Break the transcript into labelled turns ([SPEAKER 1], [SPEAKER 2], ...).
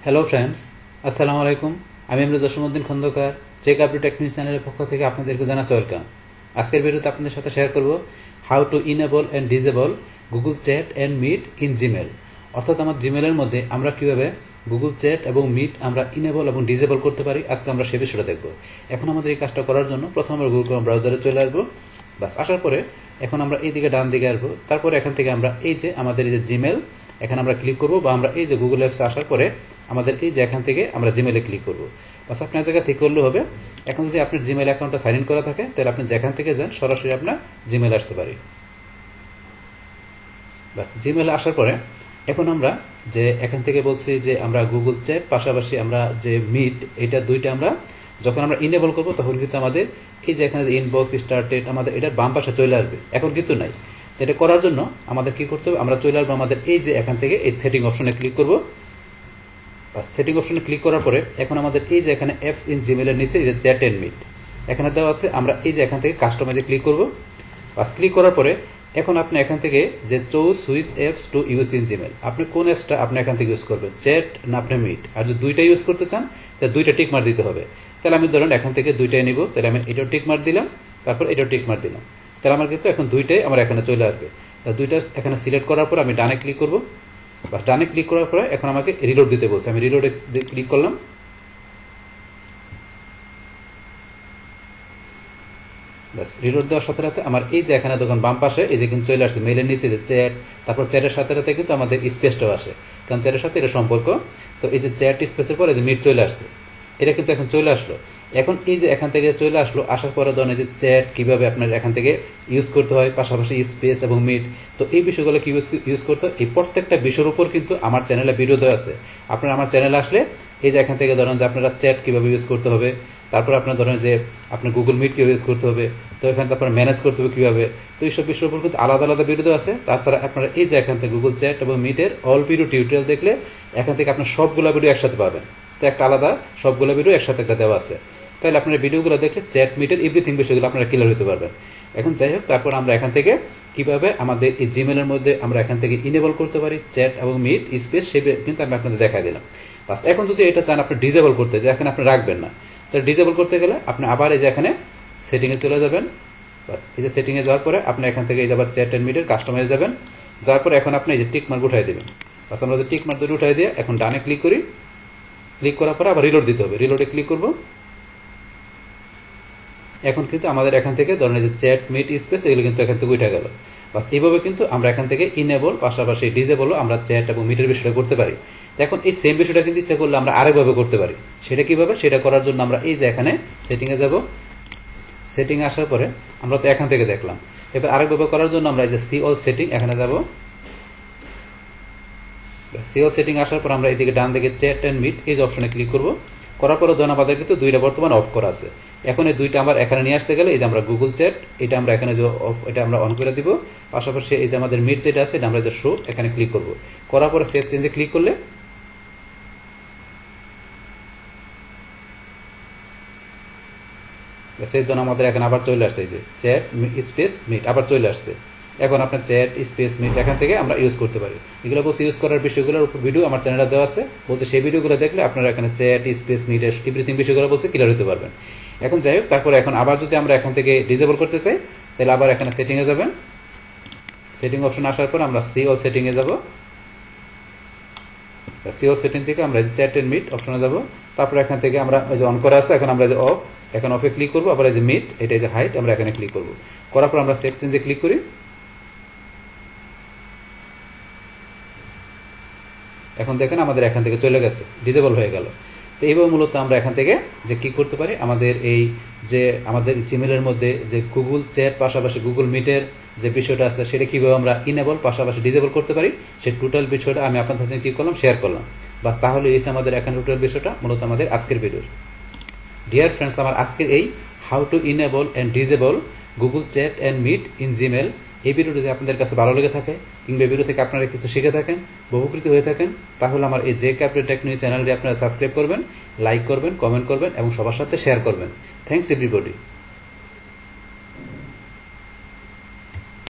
[SPEAKER 1] Hello friends, আসসালামু আলাইকুম। আমি Imroz Jasimuddin Khandakar check update technique চ্যানেলের পক্ষ থেকে আপনাদেরকে জানাচ্ছি ওয়েলকাম। আজকের ভিডিওতে আপনাদের সাথে শেয়ার করব how to enable and disable Google chat and meet in Gmail. অর্থাৎ আমার জিমেলের মধ্যে আমরা কীভাবে গুগল চ্যাট এবং মিট আমরা ইনেবল এবং ডিসেবল করতে পারি, আজকে আমরা সে বিষয়টা দেখব। এখন আমাদের এই কাজটা করার জন্য প্রথম আমরা গুগল ক্রোম ব্রাউজারে চলে আসবো। বাস আসার পরে এখন আমরা এইদিকে ডান দিকে আসবো। তারপরে এখান থেকে আমরা এই যে আমাদের এই যে জিমেল এখানে আমরা ক্লিক করব, বা আমরা এই যে গুগল অ্যাপসে আসার পরে আমাদের এই যে এখান থেকে আমরা জিমেলে ক্লিক করব। বাস আপনার জায়গা ঠিক করলে হবে। এখন যদি আপনার জিমেল অ্যাকাউন্টটা সাইন ইন করা থাকে তাহলে আপনি যেখান থেকে যান সরাসরি আপনার জিমেলে আসতে পারি। বাস জিমেলে আসার পরে এখন আমরা যে এখান থেকে বলছি যে আমরা গুগল চ্যাট পাশাপাশি আমরা যে মিট, এটা দুইটা আমরা যখন আমরা ইনেবল করব তখন কিন্তু আমাদের এই যে এখানে যে ইনবক্স স্টার্টেড আমাদের এটার বাম পাশে চলে আসবে। এখন কিন্তু নাই। তো এটা করার জন্য আমাদের কি করতে হবে, আমরা চলে আসবো আমাদের এই যে এখান থেকে এই সেটিং অপশনে ক্লিক করব। সেটিং অপশনে ক্লিক করার পরে এখন আমাদের এই যে এখানে অ্যাপস ইন জিমেলের নিচে এই যে চ্যাট এন্ড মিট এখানে দেওয়া আছে। আমরা এই যে এখান থেকে কাস্টমাইজে ক্লিক করব। বাস ক্লিক করার পরে এখন আপনি এখান থেকে যে choose which apps to use in Gmail, আপনি কোন অ্যাপসটা আপনি এখান থেকে ইউজ করবেন, চ্যাট না আপনি মিট। আর যদি দুইটা ইউজ করতে চান তাহলে দুইটা টিক মার দিতে হবে। তাহলে আমি ধরুন এখান থেকে দুইটাই নিব, তাহলে আমি এটাও টিক মার দিলাম, তারপর এটাও টিক মার দিলাম। তাহলে আমার কিন্তু এখন দুইটাই আমার এখানে চলে আসবে। দুইটা এখানে সিলেক্ট করার পর আমি ডানে ক্লিক করব। বা ডানে ক্লিক করার পরে এখন আমাকে রিলোড দিতে বলছে, আমি রিলোডে ক্লিক করলাম। বাস রিলোড দেওয়ার সাথে সাথে আমার এই যে এখানে দেখুন বাম পাশে এই যে কিন্তু চলে আসছে মেলের নিচে যে চ্যাট, তারপর চ্যাটের সাথে সাথে কিন্তু আমাদের স্পেসটাও আসে, কারণ চ্যাটের সাথে এটা সম্পর্ক। তো এই যে চ্যাট স্পেসের পরে যে মিট চলে আসছে, এটা কিন্তু এখন চলে আসলো। এখন এই যে এখান থেকে চলে আসলো, আসার পরে ধরেন যে চ্যাট কিভাবে আপনার এখান থেকে ইউজ করতে হয়, পাশাপাশি স্পেস এবং মিট, তো এই বিষয়গুলো কি ইউজ করতে হয় এই প্রত্যেকটা বিষয়ের উপর কিন্তু আমার চ্যানেলে ভিডিও দেওয়া আছে। আপনারা আমার চ্যানেলে আসলে এই যে এখান থেকে ধরেন যে আপনারা চ্যাট কিভাবে ইউজ করতে হবে, তারপর আপনার ধরেন যে আপনার গুগল মিট কীভাবে ইউজ করতে হবে, তো এখানে তারপর ম্যানেজ করতে হবে কীভাবে, তো এইসব বিষয়ের উপর কিন্তু আলাদা আলাদা ভিডিও আছে। তাছাড়া আপনারা এই যে এখান থেকে গুগল চ্যাট এবং মিটের অল ভিডিও টিউটোরিয়াল দেখলে এখান থেকে আপনার সবগুলো ভিডিও একসাথে পাবেন। তো একটা আলাদা সবগুলো ভিডিও একসাথে একটা দেওয়া আছে, তাহলে আপনারা ভিডিওগুলো দেখলে চ্যাট মিটের এভরিথিং বিষয়গুলো আপনারা ক্লিয়ার হতে পারবেন। এখন যাই হোক, তারপর আমরা এখান থেকে কিভাবে আমাদের এই জিমেলের মধ্যে আমরা এখান থেকে ইনেবল করতে পারি চ্যাট এবং মিট স্পেস, সেটা কিন্তু আমি আপনাদের দেখাই দিলাম। বাস এখন যদি এটা চান আপনি ডিসেবল করতে, যে এখানে আপনি রাখবেন না, তাহলে ডিসেবল করতে গেলে আপনি আবার এই যে এখানে সেটিংয়ে চলে যাবেন। বাস এই যে সেটিংয়ে যাওয়ার পরে আপনি এখান থেকে এই যে আবার চ্যাট অ্যান্ড মিটের কাস্টমাইজ যাবেন। যাওয়ার পরে এখন আপনি এই যে টিক মার্ক উঠাই দেবেন। বাস আমরা টিক মার্ক ধরে উঠাই দিয়ে এখন ডানে ক্লিক করি। ক্লিক করার পরে আবার রিলোড দিতে হবে, রিলোডে ক্লিক করব। এখন কিন্তু আমাদের এখান থেকে ধরেন যে চ্যাট মিট স্পেস এগুলো কিন্তু এখান থেকে উঠে গেল। বাস এইভাবে কিন্তু আমরা এখান থেকে ইনেবল পাশাপাশি ডিসেবলও আমরা চ্যাট এবং মিটের বিষয়টা করতে পারি। এখন এই সেম বিষয়টা কিন্তু ইচ্ছা করলে আমরা আরেকভাবে করতে পারি। সেটা কিভাবে, সেটা করার জন্য আমরা এই যে এখানে সেটিংয়ে যাব। সেটিংয়ে আসার পরে আমরা তো এখান থেকে দেখলাম, এবার আরেকভাবে করার জন্য আমরা এই যে সি অল সেটিং এখানে যাব। সি অল সেটিং আসার পর আমরা এদিকে ডান দিকে চ্যাট অ্যান্ড মিট এই যে অপশনে ক্লিক করব। করার পরে ধরুন আমাদের কিন্তু দুইটা বর্তমানে অফ করা আছে। এখন এই দুইটা আমার এখানে নিয়ে আসতে গেলে এই যে আমরা গুগল চ্যাট এটা আমরা এখানে যে অফ, এটা আমরা অন করে দিব। পাশাপাশি এই যে আমাদের মিট যেটা আছে এটা আমরা যে শো এখানে ক্লিক করব। করার পরে সেভ চেঞ্জে ক্লিক করলে সেই ধরুন আমাদের এখানে আবার চলে আসছে এই যে চ্যাট স্পেস মিট আবার চলে আসছে। এখন আপনার চ্যাট স্পেস মিট এখান থেকে আমরা ইউজ করতে পারি। এগুলো বলছে ইউজ করার বিষয়গুলোর উপর ভিডিও আমার চ্যানেলে দেওয়া আছে, বলছে সেই ভিডিওগুলো দেখলে আপনারা এখানে চ্যাট স্পেস মিট এভরিথিং বিষয়গুলো বলছে ক্লিয়ার হতে পারবেন। এখন যাই হোক, তারপরে এখন আবার যদি আমরা এখান থেকে ডিসেবল করতে চাই তাহলে আবার এখানে সেটিংয়ে যাবেন। সেটিং অপশন আসার পর আমরা সি অল সেটিংয়ে যাব। সি অল সেটিং থেকে আমরা চ্যাট এন্ড মিট অপশনে যাব। তারপর এখান থেকে আমরা ওই যে অন করা আছে, এখন আমরা যে অফ, এখন অফে ক্লিক করবো। আবার এই যে মিট এটা যে হাইট আমরা এখানে ক্লিক করবো। করার পর আমরা সেভ চেঞ্জে ক্লিক করি। এখন দেখেন আমাদের এখান থেকে চলে গেছে, ডিসেবল হয়ে গেল। তো এইভাবে মূলত আমরা এখান থেকে যে কি করতে পারি, আমাদের এই যে আমাদের জিমেলের মধ্যে যে গুগল চ্যাট পাশাপাশি গুগল মিটের যে বিষয়টা আছে সেটা কীভাবে আমরা ইনেবল পাশাপাশি ডিসেবল করতে পারি, সেই টোটাল বিষয়টা আমি আপনাদের সাথে কী করলাম, শেয়ার করলাম। বাস তাহলে এই আমাদের এখানে টোটাল বিষয়টা মূলত আমাদের আজকের ভিডিওর। ডিয়ার ফ্রেন্ডস, আমার আজকের এই how to enable and disable Google chat and meet in Gmail এই ভিডিওটি যদি আপনাদের কাছে ভালো লেগে থাকে কিংবা ভিডিও থেকে আপনারা কিছু শিখে থাকেন, উপকৃত হয়ে থাকেন, তাহলে আমার এই চেক আপডেট টেকনিক চ্যানেলটি আপনারা সাবস্ক্রাইব করবেন, লাইক করবেন, কমেন্ট করবেন এবং সবার সাথে শেয়ার করবেন। Thanks everybody.